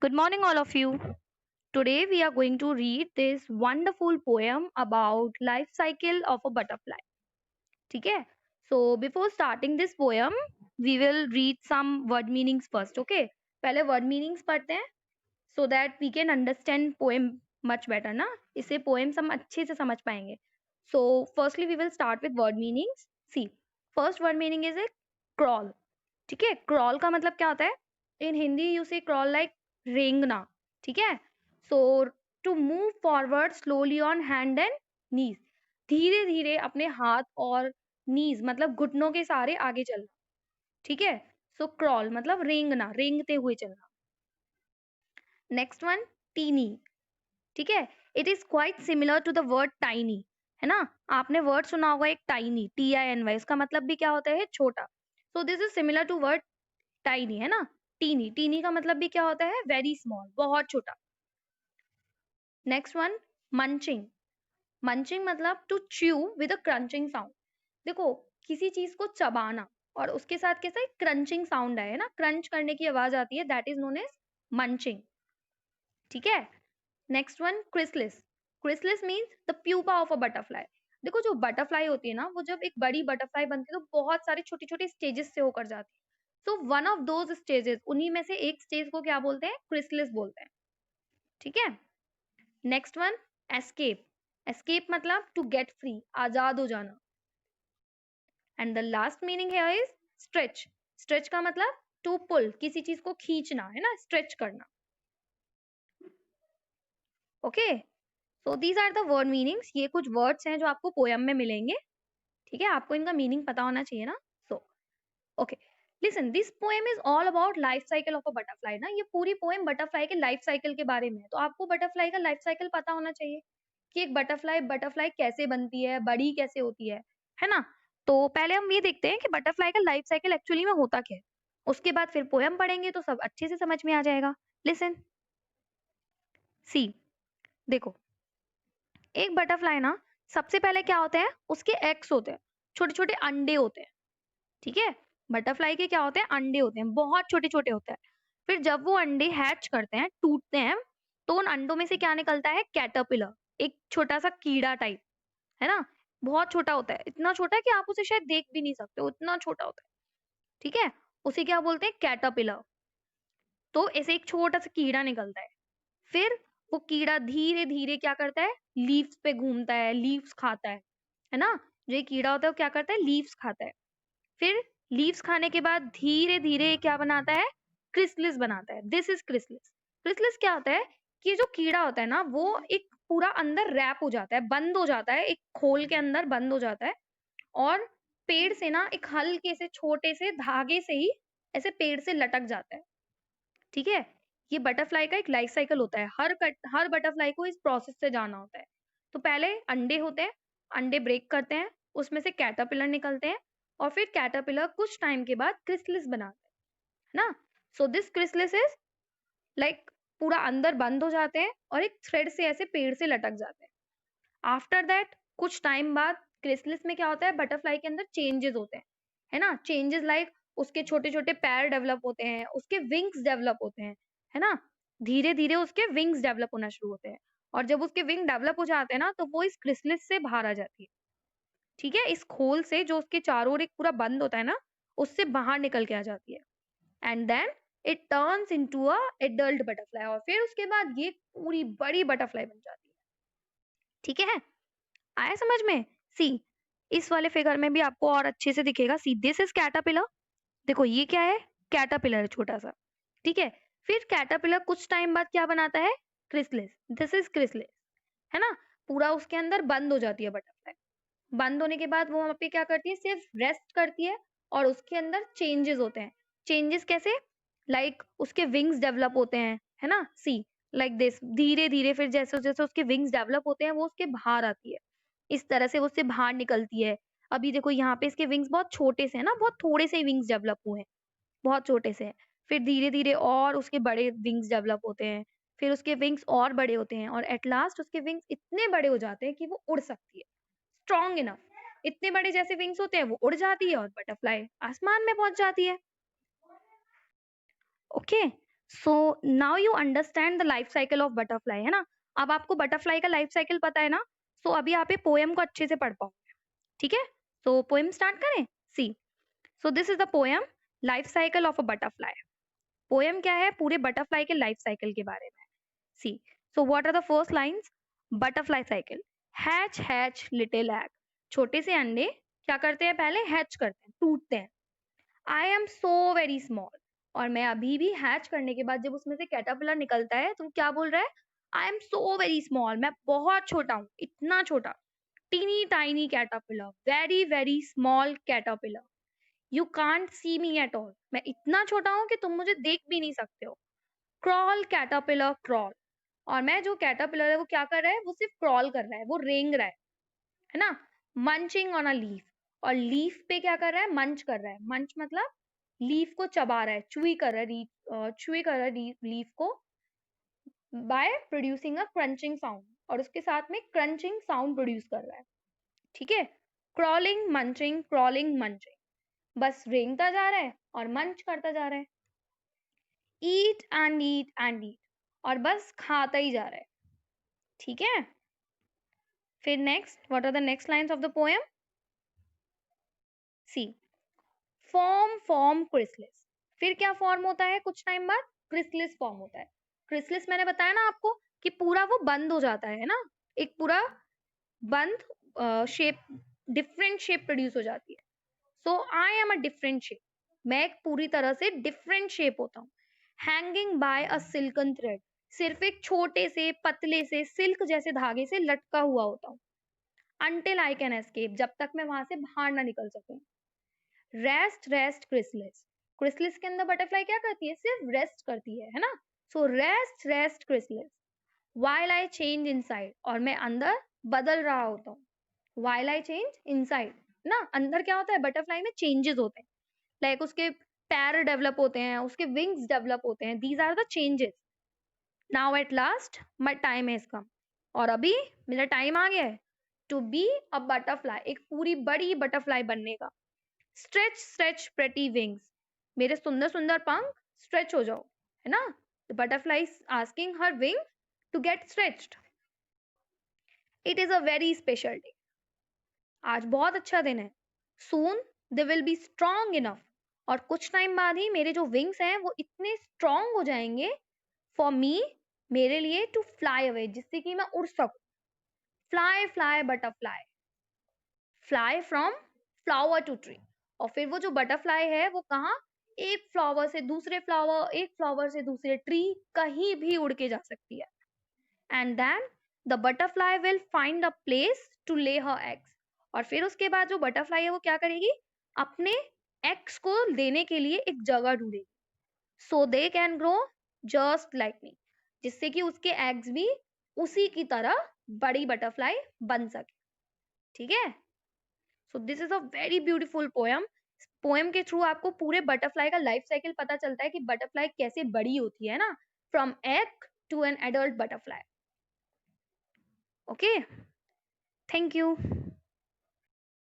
Good morning, all of you. Today we are going to read this wonderful poem about life cycle of a butterfly. ठीक है? So before starting this poem, we will read some word meanings first. Okay? पहले word meanings पढ़ते हैं so that we can understand poem much better ना. इससे poems हम अच्छे से समझ पाएंगे. So firstly we will start with word meanings. See, first word meaning is a crawl. ठीक है, क्रॉल का मतलब क्या होता है? इन हिंदी यू से क्रॉल लाइक रेंगना. ठीक है, so to move forward slowly on hand and knees, धीरे धीरे अपने हाथ और नीज मतलब घुटनों के सहारे आगे चलना. ठीक है, सो क्रॉल मतलब रेंगना, रेंगते हुए चलना. Next one, tiny. ठीक है, it is quite similar to the word tiny. है ना, आपने वर्ड सुना होगा एक टाइनी, TINY, इसका मतलब भी क्या होता है? छोटा. So this is similar to word tiny. है ना, टीनी, टीनी का मतलब भी क्या होता है? वेरी स्मॉल, बहुत छोटा. Next one, munching. मंचिंग मतलब to chew with a crunching sound. देखो, किसी चीज को चबाना और उसके साथ कैसा क्रंचिंग साउंड आए ना, क्रंच करने की आवाज आती है, that is known as munching. ठीक है, next one, chrysalis. Chrysalis means the pupa of a butterfly. देखो, जो बटरफ्लाई होती है ना, वो जब एक बड़ी बटरफ्लाई बनती है तो बहुत सारे छोटे छोटे स्टेजेस से होकर जाती है. So one of those stages, उन्हीं में से एक स्टेज को क्या बोलते हैं? क्रिसलिस बोलते हैं. ठीक है, नेक्स्ट वन, एस्केप. एस्केप मतलब टू गेट फ्री, आजाद हो जाना. And the last meaning here is stretch. Stretch का मतलब टू पुल, किसी चीज को खींचना, है ना, स्ट्रेच करना. Okay, so these are the word meanings. ये कुछ वर्ड्स हैं जो आपको पोयम में मिलेंगे. ठीक है, आपको इनका मीनिंग पता होना चाहिए ना. So okay, listen, this poem is all about life cycle of a butterfly. ना, ये पूरी पोएम बटरफ्लाई के लाइफ साइकिल के बारे में है. तो आपको बटरफ्लाई का लाइफ साइकिल पता होना चाहिए कि एक बटरफ्लाई बटरफ्लाई कैसे बनती है, बड़ी कैसे होती है ना. तो पहले हम ये देखते हैं कि बटरफ्लाई का लाइफ साइकिल एक्चुअली में होता क्या है. उसके बाद फिर पोएम पढ़ेंगे तो सब अच्छे से समझ में आ जाएगा. लिसन, सी, देखो, एक बटरफ्लाई ना, सबसे पहले क्या होते हैं? उसके एग्स होते हैं, छोटे छोटे अंडे होते हैं. ठीक है, बटरफ्लाई के क्या होते हैं? अंडे होते हैं, बहुत छोटे छोटे होते हैं. फिर जब वो अंडे हैच करते हैं, टूटते हैं, तो उन अंडों में से क्या निकलता है? कैटरपिलर, एक छोटा सा कीड़ा टाइप. है ना, बहुत छोटा होता है, इतना छोटा है कि आप उसे शायद देख भी नहीं सकते, उतना छोटा होता है. ठीक है, उसे क्या बोलते हैं? कैटरपिलर. तो ऐसे एक छोटा सा कीड़ा निकलता है. फिर वो कीड़ा धीरे धीरे क्या करता है? लीव्स पे घूमता है, लीव्स खाता है ना. जो ये कीड़ा होता है वो क्या करता है? लीव्स खाता है. फिर लीव्स खाने के बाद धीरे धीरे क्या बनाता है? क्रिसलिस बनाता है. This is chrysalis. क्रिसलिस क्या होता है कि जो कीड़ा होता है ना, वो एक पूरा अंदर रैप हो जाता है, बंद हो जाता है, एक खोल के अंदर बंद हो जाता है. और पेड़ से ना एक हल्के से छोटे से धागे से ही ऐसे पेड़ से लटक जाता है. ठीक है, ये बटरफ्लाई का एक लाइफ साइकिल होता है. हर बटरफ्लाई को इस प्रोसेस से जाना होता है. तो पहले अंडे होते हैं, अंडे ब्रेक करते हैं, उसमें से कैटरपिलर निकलते हैं, और फिर कैटरपिलर कुछ टाइम के बाद क्रिसलिस बनाते हैं ना. So this chrysalis is like पूरा अंदर बंद हो जाते हैं और एक थ्रेड से ऐसे पेड़ से लटक जाते हैं. आफ्टर दैट कुछ टाइम बाद क्रिसलिस में क्या होता है? बटरफ्लाई के अंदर चेंजेस होते हैं. है ना, चेंजेस लाइक उसके छोटे छोटे पैर डेवलप होते हैं, उसके विंग्स डेवलप होते हैं. है ना, धीरे धीरे उसके विंग्स डेवलप होना शुरू होते हैं. और जब उसके विंग डेवलप हो जाते हैं ना, तो वो इस क्रिसलिस से बाहर आ जाती है. ठीक है, इस खोल से जो उसके चारों ओर एक पूरा बंद होता है ना, उससे बाहर निकल के आ जाती है. And then it turns into a adult butterfly, और फिर उसके बाद ये पूरी बड़ी बटरफ्लाई बन जाती है. ठीक है, आया समझ में? सी, इस वाले फिगर में भी आपको और अच्छे से दिखेगा. सी, दिस इज कैटरपिलर. देखो, ये क्या है? कैटरपिलर है, छोटा सा. ठीक है, फिर कैटरपिलर कुछ टाइम बाद क्या बनाता है? क्रिसलिस. This is chrysalis. है ना, पूरा उसके अंदर बंद हो जाती है बटरफ्लाई. बंद होने के बाद वो वहां पे क्या करती है? सिर्फ रेस्ट करती है. और उसके अंदर चेंजेस होते हैं. चेंजेस कैसे? लाइक उसके विंग्स डेवलप होते हैं. है ना, सी, लाइक दिस, धीरे धीरे फिर जैसे जैसे उसके विंग्स डेवलप होते हैं, वो उसके बाहर आती है. इस तरह से वो उससे बाहर निकलती है. अभी देखो, यहाँ पे इसके विंग्स बहुत छोटे से हैं ना, बहुत थोड़े से विंग्स डेवलप हुए हैं, बहुत छोटे से हैं. फिर धीरे धीरे और उसके बड़े विंग्स डेवलप होते हैं. फिर उसके विंग्स और बड़े होते हैं, और एट लास्ट उसके विंग्स इतने बड़े हो जाते हैं कि वो उड़ सकती है, स्ट्रॉन्ग इनफ. इतने बड़े जैसे विंग्स होते हैं, वो उड़ जाती है और बटरफ्लाई आसमान में पहुंच जाती है. Okay, so now you understand the life cycle of butterfly, है ना? अब आपको बटरफ्लाई का लाइफ साइकिल पता है ना, सो अभी आप ये पोएम को अच्छे से पढ़ पाओगे। ठीक है, सो पोएम स्टार्ट करें। See, so this is the poem life cycle of a butterfly. Poem क्या है? पूरे बटरफ्लाई के लाइफ साइकिल के बारे में। See, so what are the first lines? Butterfly cycle, hatch hatch little egg. छोटे से अंडे क्या करते हैं? पहले हैच करते हैं, टूटते हैं। आई एम सो वेरी स्मॉल, और मैं अभी भी हैच करने के बाद जब उसमें से कैटरपिलर निकलता है तो क्या बोल रहा है? I am so very small, मैं बहुत छोटा हूँ, इतना छोटा। Teeny tiny caterpillar, very very small caterpillar, you can't see me at all, मैं इतना छोटा हूँ कि तुम मुझे देख भी नहीं सकते हो। क्रॉल कैटरपिलर क्रॉल, और मैं जो कैटरपिलर है वो क्या कर रहा है? वो सिर्फ क्रॉल कर रहा है, वो रेंग रहा है ना? मंचिंग ऑन अ लीफ, और लीफ पे क्या कर रहा है? मंच कर रहा है। मंच मतलब लीफ को चबा रहा है, चुई कर रहा है, चुई कर रहा है लीफ को by producing a crunching sound, और उसके साथ में क्रंचिंग साउंड प्रोड्यूस कर रहा है। ठीक है, क्रॉलिंग मंचिंग, बस रेंगता जा रहा है और मंच करता जा रहा है। Eat and eat and eat, और बस खाता ही जा रहा है। ठीक है, फिर next, what are the next lines of the poem? See, form form chrysalis, फिर क्या फॉर्म होता है? कुछ टाइम बाद क्रिसलिस फॉर्म होता है। क्रिसलिस मैंने बताया ना आपको कि पूरा वो बंद हो जाता है ना, एक पूरा बंद शेप, डिफरेंट शेप प्रोड्यूस हो जाती है। So I am a different shape, मैं एक पूरी तरह से डिफरेंट शेप होता हूँ। Hanging by a silken thread, सिर्फ एक छोटे से पतले से सिल्क जैसे धागे से लटका हुआ होता हूँ। अनटिल आई कैन एस्केप, जब तक मैं वहां से बाहर ना निकल सकूं। रेस्ट रेस्ट क्रिसलिस, क्रिसलिस के अंदर बटरफ्लाई क्या करती है? सिर्फ रेस्ट करती है ना? So rest rest chrysalis, while I change inside, और मैं अंदर बदल रहा होता हूँ। while I change inside, ना अंदर क्या होता है? बटरफ्लाई में चेंजेस होते हैं, लाइक उसके पैर डेवलप होते हैं, उसके विंग्स डेवलप होते हैं, these are the changes. Now at last my time has come, और अभी मेरा टाइम आ गया है टू बी अ बटरफ्लाई, एक पूरी बड़ी बटरफ्लाई बनने का। स्ट्रेच स्ट्रेच प्रेटी विंग्स, मेरे सुंदर सुंदर पंख स्ट्रेच हो जाओ, है ना? The butterfly asking her wing to get stretched. It is a very special day, आज बहुत अच्छा दिन है। Soon they will be strong enough, और कुछ टाइम बाद ही मेरे जो विंग्स हैं वो इतने स्ट्रॉन्ग हो जाएंगे फॉर मी, मेरे लिए, टू फ्लाई अवे, जिससे कि मैं उड़ सकूं। Fly fly butterfly, fly from flower to tree, और फिर वो जो बटरफ्लाई है वो कहाँ? एक फ्लावर से दूसरे फ्लावर, एक फ्लावर से दूसरे ट्री, कहीं भी उड़ के जा सकती है। And then the butterfly will find a place to lay her eggs, और फिर उसके बाद जो बटरफ्लाई है वो क्या करेगी? अपने एग्स को देने के लिए एक जगह ढूंढेगी, so they can grow just like me, जिससे कि उसके एग्स भी उसी की तरह बड़ी बटरफ्लाई बन सके। ठीक है, सो this is a very beautiful poem. Poem के थ्रू आपको पूरे बटरफ्लाई का लाइफ साइकिल पता चलता है कि बटरफ्लाई कैसे बड़ी होती है ना, from egg to an adult butterfly. Okay, thank you.